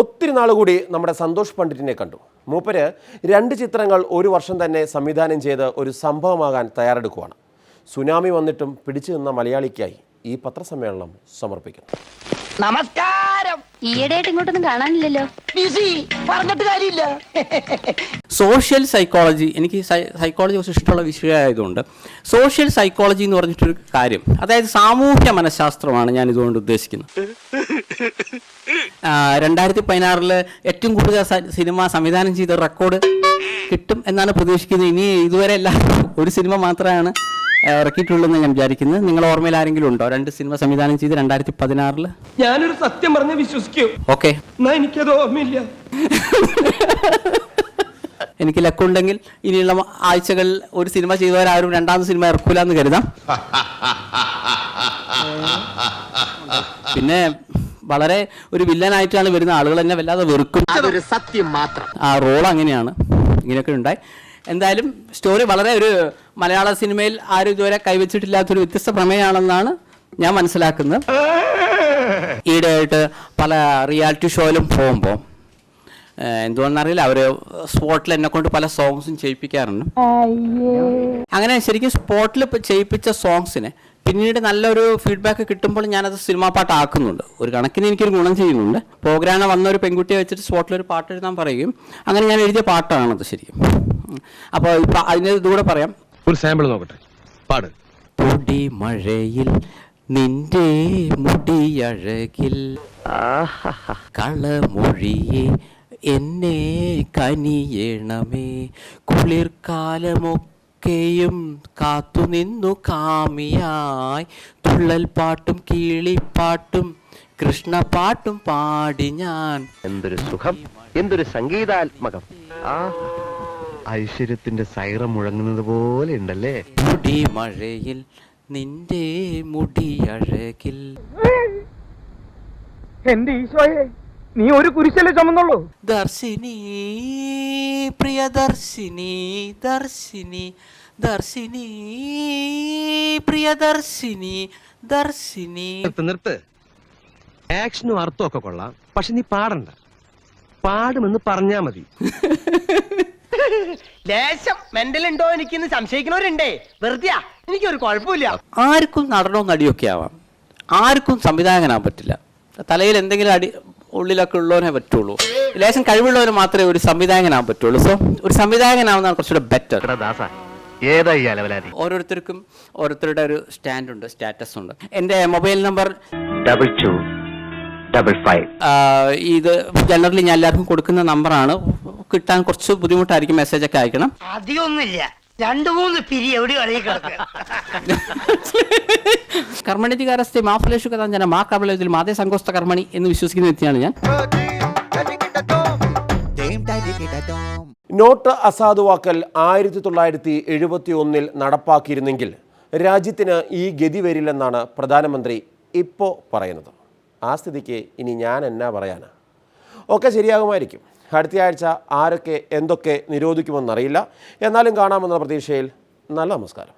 ഒത്തിരി നാളുകൂടി നമ്മുടെ സന്തോഷ് പണ്ഡിറ്റിനെ കണ്ടു. മൂപ്പര് 2 ചിത്രങ്ങൾ ഒരു വർഷം തന്നെ സംവിധാനം ചെയ്ത് ഒരു സംഭവമാകാൻ തയ്യാറെടുക്കുകയാണ്. സുനാമി വന്നിട്ടും പിടിച്ചു നിന്ന മലയാളിക്കായി ഈ പത്രസമ്മേളനം സമർപ്പിക്കുന്നു. നമസ്കാരം. ഈയിടെയായിട്ട് ഇങ്ങോട്ടൊന്നും കാണാനില്ലല്ലോ. ബിസി, പറഞ്ഞിട്ട് കാര്യമില്ല. സോഷ്യൽ സൈക്കോളജി, എനിക്ക് സൈക്കോളജി കുറച്ച് ഇഷ്ടമുള്ള വിഷയമായതുകൊണ്ട് സോഷ്യൽ സൈക്കോളജി എന്ന് പറഞ്ഞിട്ടൊരു കാര്യം, അതായത് സാമൂഹ്യ മനഃശാസ്ത്രമാണ് ഞാൻ ഇതുകൊണ്ട് ഉദ്ദേശിക്കുന്നത്. 2016 ഏറ്റവും കൂടുതൽ സിനിമ സംവിധാനം ചെയ്ത റെക്കോർഡ് കിട്ടും എന്നാണ് പ്രതീക്ഷിക്കുന്നത്. ഇനി ഇതുവരെ ഒരു സിനിമ മാത്രമാണ് ഇറക്കിയിട്ടുള്ളതെന്ന് ഞാൻ വിചാരിക്കുന്നത്. നിങ്ങൾ ഓർമ്മയിൽ ആരെങ്കിലും ഉണ്ടോ 2 സിനിമ സംവിധാനം ചെയ്ത് 2016? ഞാനൊരു സത്യം പറഞ്ഞ വിശ്വസിക്കൂ. ഓക്കെ, എനിക്കത് ഓർമ്മയില്ല. എനിക്ക് ലക്കുണ്ടെങ്കിൽ ഇനിയുള്ള ആഴ്ചകളിൽ ഒരു സിനിമ ചെയ്തവരാരും 2ാമത് സിനിമ ഇറക്കൂല എന്ന് കരുതാം. പിന്നെ വളരെ ഒരു വില്ലനായിട്ടാണ് വരുന്ന ആളുകൾ എന്നെ വല്ലാതെ വെറുക്കും. അതൊരു സത്യം മാത്രം. ആ റോൾ അങ്ങനെയാണ്, ഇങ്ങനെയൊക്കെ ഉണ്ടായി. എന്തായാലും സ്റ്റോറി വളരെ ഒരു മലയാള സിനിമയിൽ ആരും ഇതുവരെ കൈവച്ചിട്ടില്ലാത്തൊരു വ്യത്യസ്ത പ്രമേയമാണെന്നാണ് ഞാൻ മനസ്സിലാക്കുന്നത്. ഈയിടെയായിട്ട് പല റിയാലിറ്റി ഷോയിലും പോകുമ്പോൾ എന്തുകൊണ്ടെന്നറിയില്ല, അവർ സ്പോട്ടിൽ എന്നെ കൊണ്ട് പല സോങ്സും ചെയ്യിപ്പിക്കാറുണ്ട്. അങ്ങനെ ശരിക്കും സ്പോട്ടിൽ ചെയ്യിപ്പിച്ച സോങ്സിനെ പിന്നീട് നല്ലൊരു ഫീഡ്ബാക്ക് കിട്ടുമ്പോൾ ഞാനത് സിനിമാ പാട്ടാക്കുന്നുണ്ട്. ഒരു കണക്കിന് എനിക്കൊരു ഗുണം ചെയ്യുന്നുണ്ട്. പ്രോഗ്രാമിൽ വന്ന ഒരു പെൺകുട്ടിയെ വെച്ചിട്ട് സ്പോട്ടിലൊരു പാട്ട് എഴുതാൻ പറയുകയും അങ്ങനെ ഞാൻ എഴുതിയ പാട്ടാണത് ശരിക്കും. അപ്പോൾ ഇപ്പം അതിൻ്റെ ഇതുകൂടെ പറയാം. ഒരു സാമ്പിൾ നോക്കട്ടെ, പാട്. പൊടി മഴയിൽ നിന്റെ മുടിയഴകിൽ കളമൊഴിയെ എന്നെ കനിയണമേ, കുളിർക്കാലമൊക്കെയും കാത്തുനിന്നു കാമിയായി, തുള്ളൽ പാട്ടും കിളിപ്പാട്ടും കൃഷ്ണപാട്ടും പാടി ഞാൻ. എന്തൊരു സുഖം, എന്തൊരു സംഗീതാത്മകം. ഐശ്വര്യത്തിന്റെ സൈറം മുഴങ്ങുന്നത് പോലെ ഉണ്ടല്ലേ. മുടി മഴയിൽ നിന്റെ മുടിയഴകിൽ. എന്റെ ഈശോയെ, നീ ഒരു കുരിശല്ലേ ചുമന്നുള്ളൂ. ദർശിനി പ്രിയദർശിനി, ദർശിനി ദർശിനി പ്രിയദർശിനി, ദർശിനി. നിർത്ത്. ആക്ഷനും അർത്ഥമൊക്കെ കൊള്ളാം, പക്ഷെ നീ പാടണ്ട. പാടുമെന്ന് പറഞ്ഞാ മതി. ലേശം മെന്റൽ ഉണ്ടോ എനിക്കിന്ന് സംശയിക്കുന്നവരുണ്ടേ. വെറുതെ എനിക്കൊരു കുഴപ്പമില്ല. ആർക്കും നടനോ നടിയൊക്കെ ആവാം, ആർക്കും സംവിധായകനാകാൻ പറ്റില്ല. തലയിൽ എന്തെങ്കിലും ഉള്ളിലൊക്കെ ഉള്ളവനെ പറ്റുള്ളൂ. ലേശം കഴിവുള്ളവന് മാത്രമേ ഒരു സംവിധായകനാകാൻ പറ്റുള്ളൂ. സോ ഒരു സംവിധായകനാവുന്നതാണ് കുറച്ചുകൂടെ ബെറ്റർ. ഓരോരുത്തർക്കും ഓരോരുത്തരുടെ ഒരു സ്റ്റാൻഡുണ്ട്, സ്റ്റാറ്റസ് ഉണ്ട്. എൻ്റെ മൊബൈൽ നമ്പർ 2255. ഇത് ജനറലി ഞാൻ എല്ലാവർക്കും കൊടുക്കുന്ന നമ്പറാണ്. കിട്ടാൻ കുറച്ച് ബുദ്ധിമുട്ടായിരിക്കും, മെസ്സേജൊക്കെ അയക്കണം. അധികമൊന്നുമില്ല, 2-3 പിരി എവിടെ കർമ്മണികാരസ്ഥ മാഫലേഷു കഥാഞ്ജന മാ കർമ്മത്തിൽ മാതേ സങ്കോസ്ത കർമ്മണി എന്ന് വിശ്വസിക്കുന്ന വ്യക്തിയാണ് ഞാൻ. നോട്ട് അസാധുവാക്കൽ 1971 നടപ്പാക്കിയിരുന്നെങ്കിൽ രാജ്യത്തിന് ഈ ഗതി വരില്ലെന്നാണ് പ്രധാനമന്ത്രി ഇപ്പോൾ പറയുന്നത്. ആ സ്ഥിതിക്ക് ഇനി ഞാൻ എന്നാ പറയാനാ? ഒക്കെ ശരിയാകുമായിരിക്കും. അടുത്തയാഴ്ച ആരൊക്കെ എന്തൊക്കെ നിരോധിക്കുമെന്നറിയില്ല. എന്നാലും കാണാമെന്ന പ്രതീക്ഷയിൽ നല്ല നമസ്കാരം.